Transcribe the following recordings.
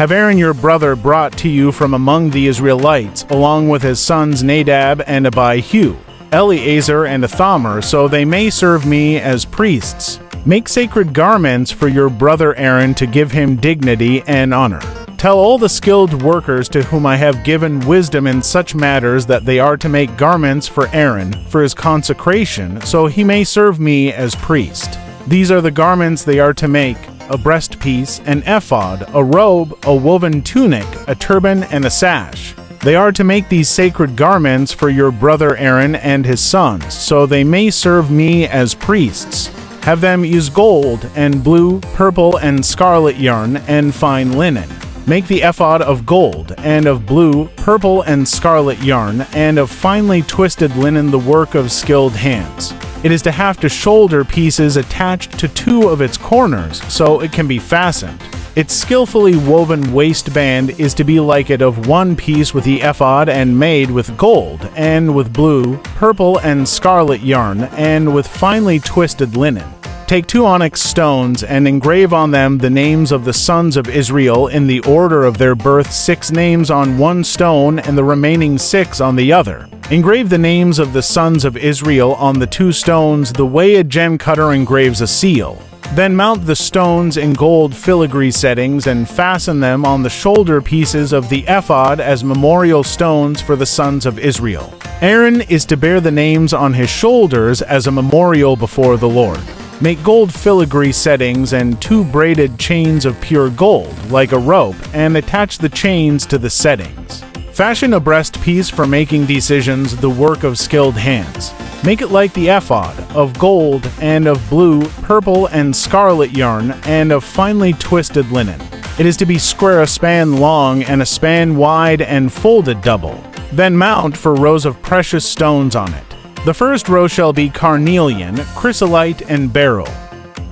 Have Aaron your brother brought to you from among the Israelites, along with his sons Nadab and Abihu, Eleazar and Ithamar, so they may serve me as priests. Make sacred garments for your brother Aaron to give him dignity and honor. Tell all the skilled workers to whom I have given wisdom in such matters that they are to make garments for Aaron for his consecration, so he may serve me as priest. These are the garments they are to make: a breastpiece, an ephod, a robe, a woven tunic, a turban, and a sash. They are to make these sacred garments for your brother Aaron and his sons, so they may serve me as priests. Have them use gold and blue, purple, and scarlet yarn and fine linen. Make the ephod of gold, and of blue, purple, and scarlet yarn, and of finely twisted linen, the work of skilled hands. It is to have shoulder pieces attached to two of its corners, so it can be fastened. Its skillfully woven waistband is to be like it of one piece with the ephod, and made with gold, and with blue, purple, and scarlet yarn, and with finely twisted linen. Take 2 onyx stones and engrave on them the names of the sons of Israel in the order of their birth, 6 names on one stone and the remaining 6 on the other. Engrave the names of the sons of Israel on the 2 stones the way a gem cutter engraves a seal. Then mount the stones in gold filigree settings and fasten them on the shoulder pieces of the ephod as memorial stones for the sons of Israel. Aaron is to bear the names on his shoulders as a memorial before the Lord. Make gold filigree settings and 2 braided chains of pure gold, like a rope, and attach the chains to the settings. Fashion a breastpiece for making decisions, the work of skilled hands. Make it like the ephod, of gold, and of blue, purple, and scarlet yarn, and of finely twisted linen. It is to be square, a span long and a span wide, and folded double. Then mount 4 rows of precious stones on it. The first row shall be carnelian, chrysolite, and beryl.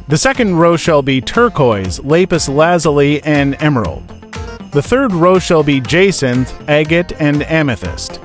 The second row shall be turquoise, lapis lazuli, and emerald. The third row shall be jacinth, agate, and amethyst.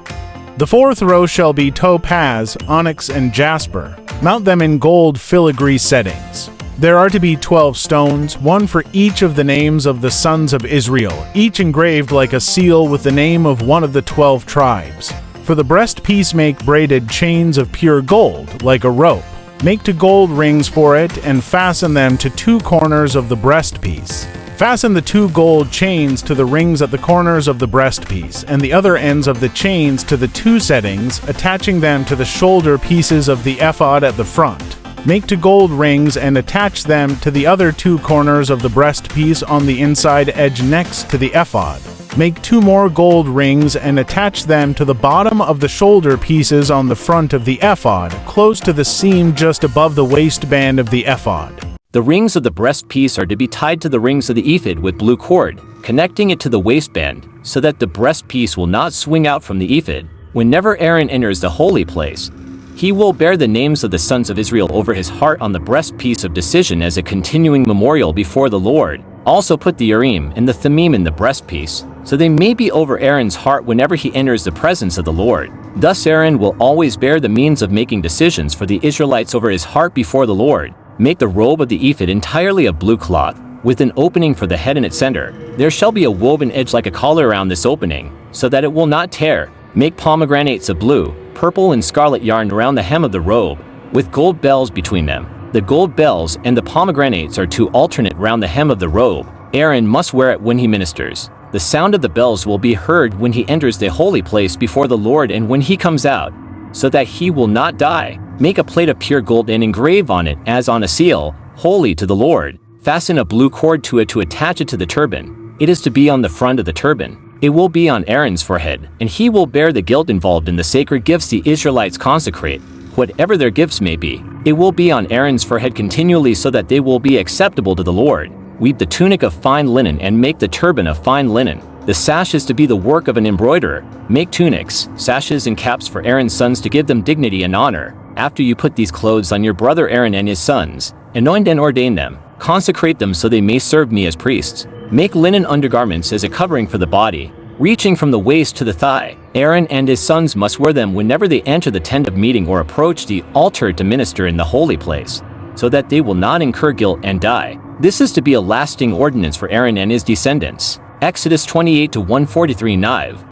The fourth row shall be topaz, onyx, and jasper. Mount them in gold filigree settings. There are to be 12 stones, 1 for each of the names of the sons of Israel, each engraved like a seal with the name of one of the 12 tribes. For the breastpiece make braided chains of pure gold, like a rope. Make 2 gold rings for it, and fasten them to 2 corners of the breastpiece. Fasten the 2 gold chains to the rings at the corners of the breastpiece, and the other ends of the chains to the 2 settings, attaching them to the shoulder pieces of the ephod at the front. Make 2 gold rings and attach them to the other 2 corners of the breastpiece on the inside edge next to the ephod. Make 2 more gold rings and attach them to the bottom of the shoulder pieces on the front of the ephod, close to the seam just above the waistband of the ephod. The rings of the breastpiece are to be tied to the rings of the ephod with blue cord, connecting it to the waistband, so that the breastpiece will not swing out from the ephod. Whenever Aaron enters the holy place, he will bear the names of the sons of Israel over his heart on the breastpiece of decision as a continuing memorial before the Lord. Also put the Urim and the Thummim in the breastpiece, so they may be over Aaron's heart whenever he enters the presence of the Lord. Thus Aaron will always bear the means of making decisions for the Israelites over his heart before the Lord. Make the robe of the ephod entirely of blue cloth, with an opening for the head in its center. There shall be a woven edge like a collar around this opening, so that it will not tear. Make pomegranates of blue, purple, and scarlet yarn around the hem of the robe, with gold bells between them. The gold bells and the pomegranates are to alternate round the hem of the robe. Aaron must wear it when he ministers. The sound of the bells will be heard when he enters the holy place before the Lord and when he comes out, so that he will not die. Make a plate of pure gold and engrave on it as on a seal, holy to the Lord. Fasten a blue cord to it to attach it to the turban. It is to be on the front of the turban. It will be on Aaron's forehead, and he will bear the guilt involved in the sacred gifts the Israelites consecrate, whatever their gifts may be. It will be on Aaron's forehead continually so that they will be acceptable to the Lord. Weave the tunic of fine linen and make the turban of fine linen. The sash is to be the work of an embroiderer. Make tunics, sashes, and caps for Aaron's sons to give them dignity and honor. After you put these clothes on your brother Aaron and his sons, anoint and ordain them. Consecrate them so they may serve me as priests. Make linen undergarments as a covering for the body, reaching from the waist to the thigh. Aaron and his sons must wear them whenever they enter the tent of meeting or approach the altar to minister in the holy place, so that they will not incur guilt and die. This is to be a lasting ordinance for Aaron and his descendants. Exodus 28 to 143 Niv.